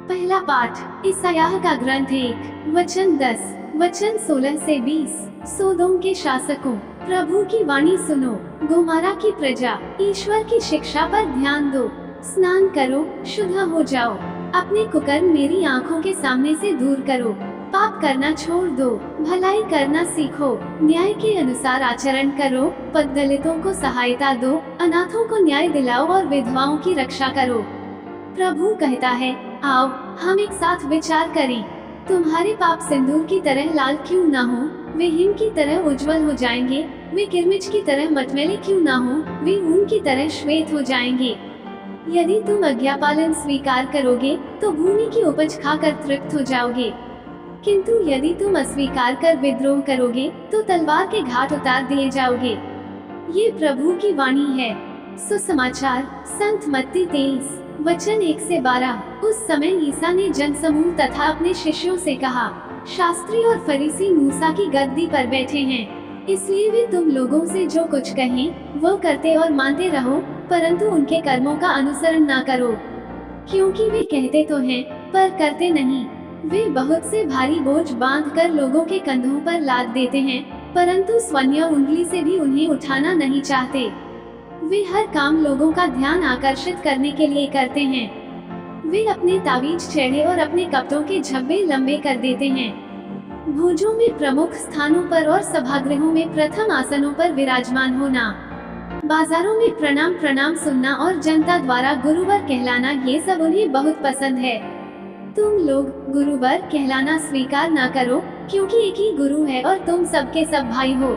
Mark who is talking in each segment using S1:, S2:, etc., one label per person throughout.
S1: पहला पाठ ईसायाह का ग्रंथ 1 वचन 10 वचन 16 से 20। सोदोम के शासकों, प्रभु की वाणी सुनो, गोमारा की प्रजा, ईश्वर की शिक्षा पर ध्यान दो। स्नान करो, शुद्ध हो जाओ, अपने कुकर्म मेरी आंखों के सामने से दूर करो। पाप करना छोड़ दो, भलाई करना सीखो, न्याय के अनुसार आचरण करो, पददलितों को सहायता दो, अनाथों को न्याय दिलाओ और विधवाओं की रक्षा करो। प्रभु कहता है, आओ हम एक साथ विचार करें। तुम्हारे पाप सिंदूर की तरह लाल क्यों ना हो, वे हिम की तरह उज्जवल हो जाएंगे। वे किरमिच की तरह मटमैले क्यों ना हो, वे ऊन की तरह श्वेत हो जाएंगे। यदि तुम आज्ञापालन स्वीकार करोगे तो भूमि की उपज खाकर तृप्त हो जाओगे, किंतु यदि तुम अस्वीकार कर विद्रोह करोगे तो तलवार के घाट उतार दिए जाओगे। ये प्रभु की वाणी है। सुसमाचार संत मत्ती 23 वचन 1 से 12। उस समय ईसा ने जनसमूह तथा अपने शिष्यों से कहा, शास्त्री और फरीसी मूसा की गद्दी पर बैठे हैं, इसलिए वे तुम लोगों से जो कुछ कहें वो करते और मानते रहो, परंतु उनके कर्मों का अनुसरण ना करो, क्योंकि वे कहते तो हैं पर करते नहीं। वे बहुत से भारी बोझ बांधकर लोगों के कंधों पर लाद देते हैं, परंतु स्वर्ण उंगली से भी उन्हें उठाना नहीं चाहते। वे हर काम लोगों का ध्यान आकर्षित करने के लिए करते हैं। वे अपने तावीज छेड़े और अपने कपड़ों के झब्बे लंबे कर देते हैं। भोजों में प्रमुख स्थानों पर और सभागृहों में प्रथम आसनों पर विराजमान होना, बाजारों में प्रणाम प्रणाम सुनना और जनता द्वारा गुरुवर कहलाना, ये सब उन्हें बहुत पसंद है। तुम लोग गुरुवर कहलाना स्वीकार न करो, क्योंकि एक ही गुरु है और तुम सबके सब भाई हो।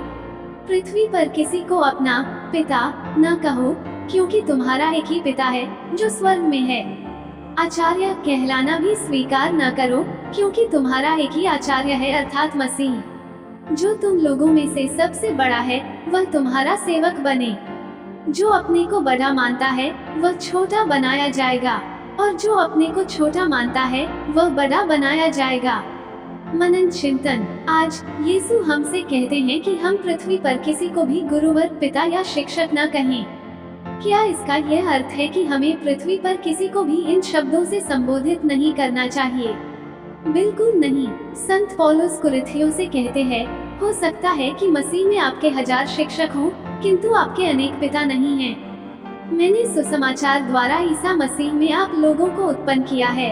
S1: पृथ्वी पर किसी को अपना पिता न कहो, क्योंकि तुम्हारा एक ही पिता है जो स्वर्ग में है। आचार्य कहलाना भी स्वीकार न करो, क्योंकि तुम्हारा एक ही आचार्य है अर्थात मसीह। जो तुम लोगों में से सबसे बड़ा है वह तुम्हारा सेवक बने। जो अपने को बड़ा मानता है वह छोटा बनाया जाएगा, और जो अपने को छोटा मानता है वह बड़ा बनाया जाएगा। मनन चिंतन। आज यीशु हमसे कहते हैं कि हम पृथ्वी पर किसी को भी गुरुवर, पिता या शिक्षक न कहें। क्या इसका यह अर्थ है कि हमें पृथ्वी पर किसी को भी इन शब्दों से संबोधित नहीं करना चाहिए? बिल्कुल नहीं। संत पौलुस कुरिन्थियों से कहते हैं, हो सकता है कि मसीह में आपके 1000 शिक्षक हों, किंतु आपके अनेक पिता नहीं हैं। मैंने सुसमाचार द्वारा ईसा मसीह में आप लोगों को उत्पन्न किया है।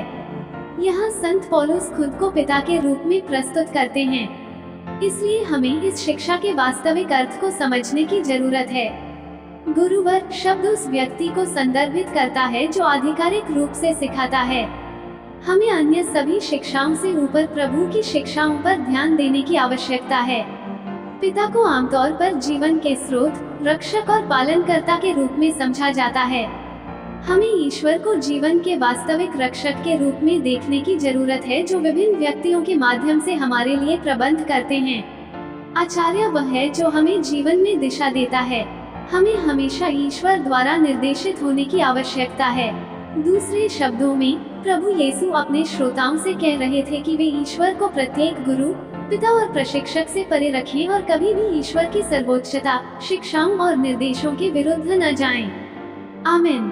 S1: यहाँ संत पौलुस खुद को पिता के रूप में प्रस्तुत करते हैं, इसलिए हमें इस शिक्षा के वास्तविक अर्थ को समझने की जरूरत है। गुरुवर शब्द उस व्यक्ति को संदर्भित करता है जो आधिकारिक रूप से सिखाता है। हमें अन्य सभी शिक्षाओं से ऊपर प्रभु की शिक्षाओं पर ध्यान देने की आवश्यकता है। पिता को आमतौर पर जीवन के स्रोत, रक्षक और पालनकर्ता के रूप में समझा जाता है। हमें ईश्वर को जीवन के वास्तविक रक्षक के रूप में देखने की जरूरत है, जो विभिन्न व्यक्तियों के माध्यम से हमारे लिए प्रबंध करते हैं। आचार्य वह है जो हमें जीवन में दिशा देता है। हमें हमेशा ईश्वर द्वारा निर्देशित होने की आवश्यकता है। दूसरे शब्दों में, प्रभु यीशु अपने श्रोताओं से कह रहे थे कि वे ईश्वर को प्रत्येक गुरु, पिता और प्रशिक्षक से परे रखें और कभी भी ईश्वर की सर्वोच्चता, शिक्षाओं और निर्देशों के विरुद्ध न जाएं। आमीन।